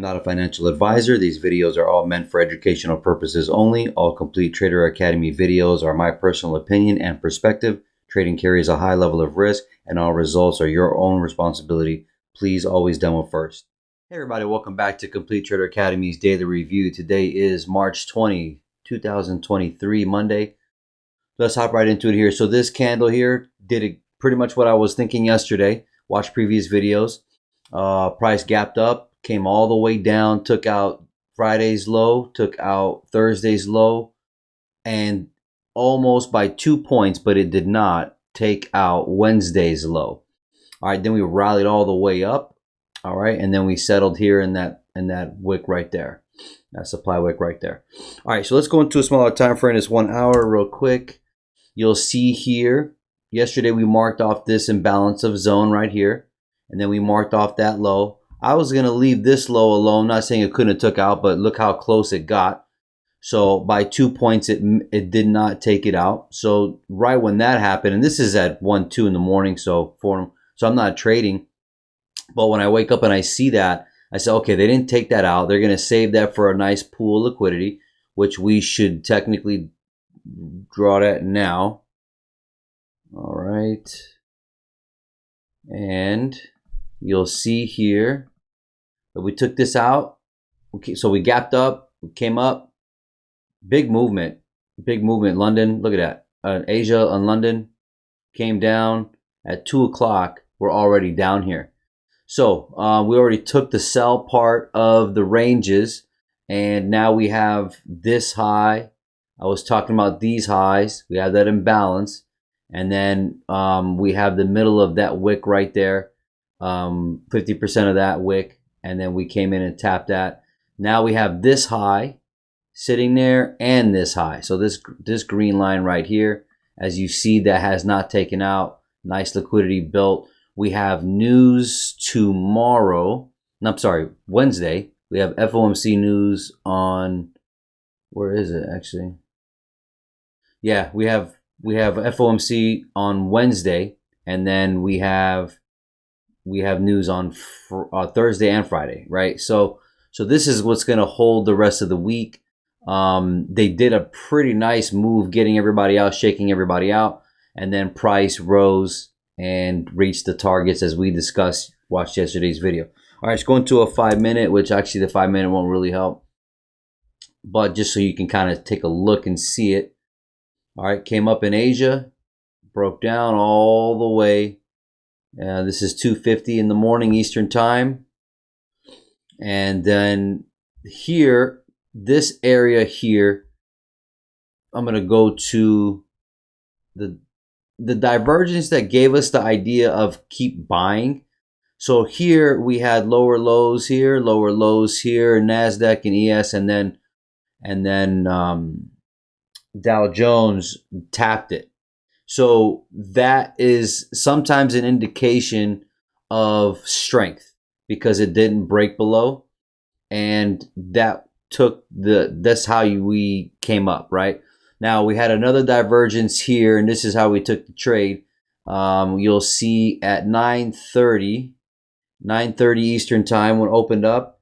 am not a financial advisor. These videos are all meant for educational purposes only. All Complete Trader Academy videos are my personal opinion and perspective. Trading carries a high level of risk, and all results are your own responsibility. Please always demo first. Hey everybody, welcome back to Complete Trader Academy's Daily Review. Today is March 20, 2023, Monday. Let's hop right into it here. So this candle here did pretty much what I was thinking yesterday. Watch previous videos. Price gapped up, came all the way down, took out Friday's low, took out Thursday's low, and almost by 2 points, but it did not take out Wednesday's low. All right, then we rallied all the way up. All right, and then we settled here in that wick right there, that supply wick right there. All right, so let's go into a smaller time frame. It's 1 hour real quick. You'll see here, yesterday we marked off this imbalance of zone right here, and then we marked off that low. I was going to leave this low alone, not saying it couldn't have took out, but look how close it got. So by 2 points, it did not take it out. So right when that happened, and this is at 1, 2 in the morning, so I'm not trading. But when I wake up and I see that, I say, okay, they didn't take that out. They're going to save that for a nice pool of liquidity, which we should technically draw that now. All right. And you'll see here that we took this out. Okay, so we gapped up, we came up, big movement. London, look at that. Asia and London came down at 2 o'clock. We're already down here. So we already took the sell part of the ranges, and now we have this high. I was talking about these highs. We have that imbalance, and then we have the middle of that wick right there. 50% of that wick, and then we came in and tapped that. Now we have this high sitting there and this high. So this green line right here, as you see, that has not taken out. Nice liquidity built. We have news tomorrow. No, I'm sorry, Wednesday. We have FOMC news on, where is it actually? Yeah, we have FOMC on Wednesday, and then we have news on Thursday and Friday, right? So this is what's going to hold the rest of the week. They did a pretty nice move getting everybody out, shaking everybody out, and then price rose and reached the targets as we discussed. Watched yesterday's video. All right, let's go into a 5 minute, which actually the 5 minute won't really help, but just so you can kind of take a look and see it. All right, came up in Asia, broke down all the way. This is 2:50 in the morning Eastern time. And then here, this area here, I'm going to go to the divergence that gave us the idea of keep buying. So here we had lower lows here, NASDAQ and ES, and then Dow Jones tapped it. So that is sometimes an indication of strength because it didn't break below, and that's how we came up, right? Now we had another divergence here, and this is how we took the trade. You'll see at 9:30 Eastern time when it opened up,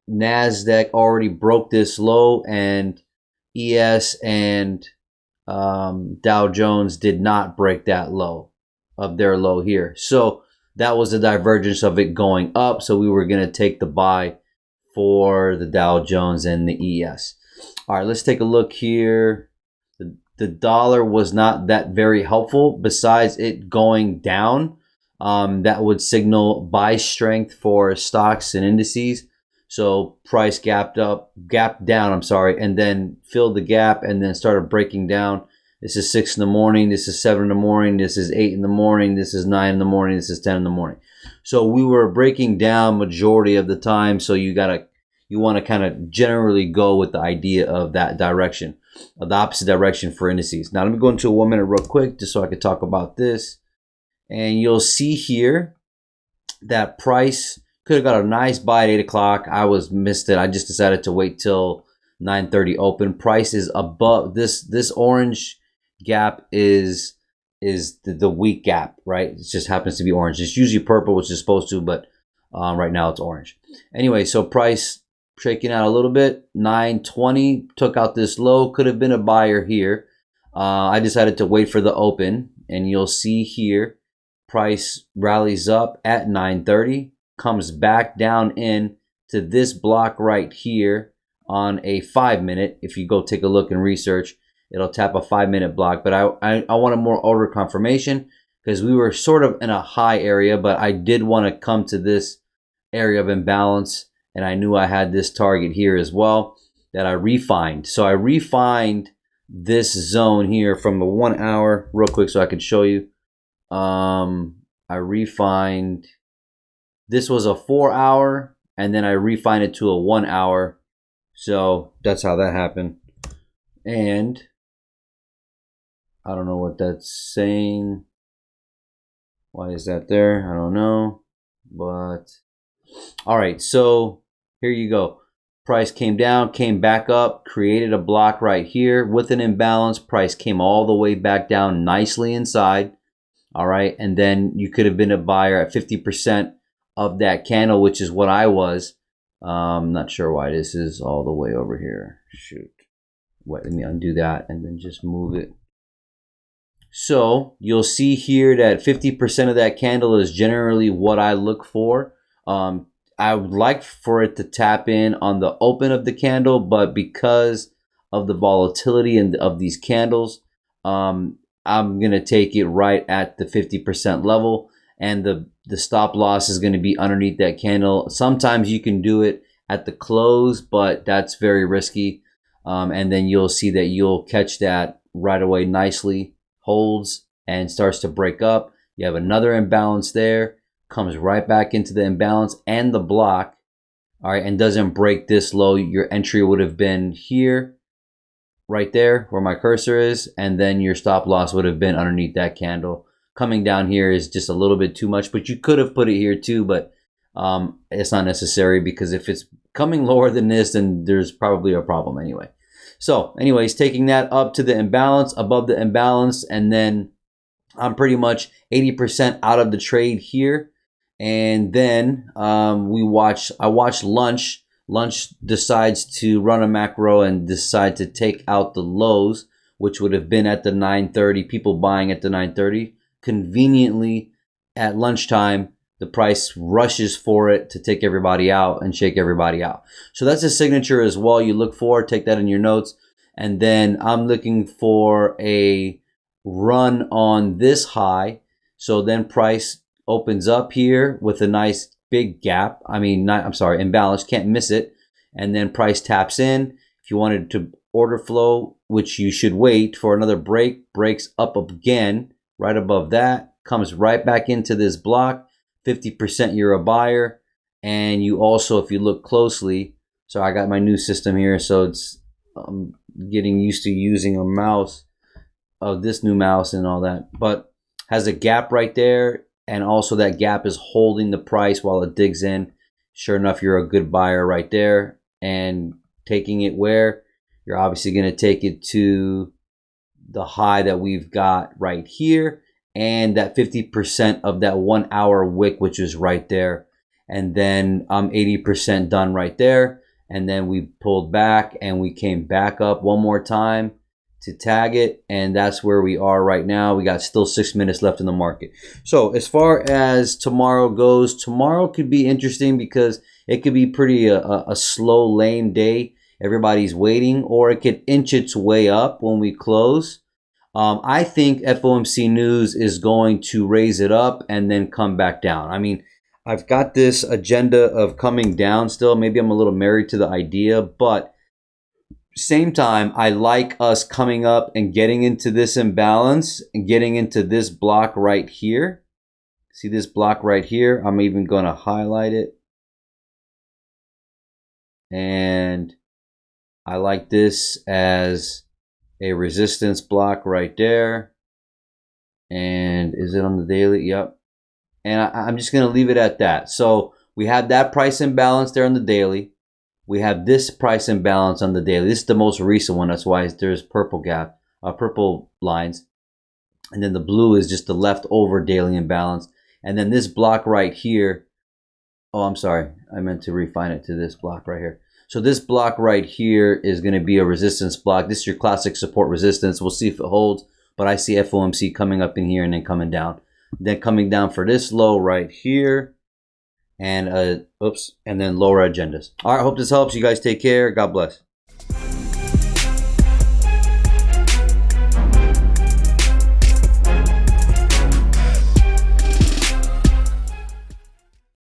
NASDAQ already broke this low, and ES and Dow Jones did not break that low of their low here. So that was the divergence of it going up. So we were going to take the buy for the Dow Jones and the ES. All right, let's take a look here. The dollar was not that very helpful besides it going down. That would signal buy strength for stocks and indices. So price gapped down, and then filled the gap and then started breaking down. This is 6 in the morning, this is 7 in the morning, this is 8 in the morning, this is 9 in the morning, this is 10 in the morning. So we were breaking down majority of the time. So you want to kind of generally go with the idea of that direction, of the opposite direction for indices. Now let me go into a 1 minute real quick just so I can talk about this. And you'll see here that price could have got a nice buy at 8 o'clock. I missed it. I just decided to wait till 9:30 open. Price is above this orange gap is the weak gap, right? It just happens to be orange. It's usually purple, which is supposed to, but right now it's orange. Anyway, so price shaking out a little bit. 920 took out this low, could have been a buyer here. I decided to wait for the open, and you'll see here price rallies up at 930, comes back down in to this block right here on a 5-minute. If you go take a look and research, it'll tap a 5-minute block. But I wanted more order confirmation because we were sort of in a high area, but I did want to come to this area of imbalance, and I knew I had this target here as well that I refined. So I refined this zone here from the 1 hour real quick so I could show you. I refined, this was a 4 hour, and then I refined it to a 1 hour. So that's how that happened. And I don't know what that's saying. Why is that there? I don't know. But all right, so here you go. Price came down, came back up, created a block right here with an imbalance. Price came all the way back down nicely inside. All right, and then you could have been a buyer at 50% of that candle, which is what I was. Not sure why this is all the way over here. Shoot. Let me undo that and then just move it. So you'll see here that 50% of that candle is generally what I look for. I would like for it to tap in on the open of the candle, but because of the volatility of these candles, I'm going to take it right at the 50% level, and the stop loss is going to be underneath that candle. Sometimes you can do it at the close, but that's very risky. And then you'll see that you'll catch that right away nicely, holds and starts to break up. You have another imbalance there, comes right back into the imbalance and the block, all right, and doesn't break this low. Your entry would have been here, right there where my cursor is, and then your stop loss would have been underneath that candle. Coming down here is just a little bit too much, but you could have put it here too, but it's not necessary, because if it's coming lower than this, then there's probably a problem anyway. So anyways, taking that up to the imbalance, above the imbalance, and then I'm pretty much 80% out of the trade here. And then I watched lunch. Lunch decides to run a macro and decide to take out the lows, which would have been at the 930, people buying at the 930. Conveniently at lunchtime, the price rushes for it to take everybody out and shake everybody out. So that's a signature as well you look for. Take that in your notes. And then I'm looking for a run on this high. So then price opens up here with a nice big gap. Imbalance, can't miss it. And then price taps in. If you wanted to order flow, which you should wait for another break, breaks up again right above that, comes right back into this block. 50% you're a buyer. And you also, if you look closely, so I got my new system here, so it's getting used to using a mouse of this new mouse and all that, but has a gap right there, and also that gap is holding the price while it digs in. Sure enough, you're a good buyer right there, and taking it where you're obviously going to take it to the high that we've got right here, and that 50% of that 1 hour wick, which is right there. And then I'm 80% done right there. And then we pulled back and we came back up one more time to tag it, and that's where we are right now. We got still 6 minutes left in the market. So as far as tomorrow goes, tomorrow could be interesting because it could be pretty a slow, lame day. Everybody's waiting, or it could inch its way up when we close. I think FOMC news is going to raise it up and then come back down. I mean, I've got this agenda of coming down still. Maybe I'm a little married to the idea, but same time, I like us coming up and getting into this imbalance and getting into this block right here. See this block right here? I'm even going to highlight it. And I like this as a resistance block right there. And is it on the daily? Yep. And I'm just going to leave it at that. So we have that price imbalance there on the daily. We have this price imbalance on the daily. This is the most recent one. That's why there's purple lines. And then the blue is just the leftover daily imbalance. And then this block right here. Oh, I'm sorry. I meant to refine it to this block right here. So this block right here is going to be a resistance block. This is your classic support resistance. We'll see if it holds, but I see FOMC coming up in here and then coming down. Then coming down for this low right here, and and then lower agendas. All right, hope this helps. You guys take care. God bless.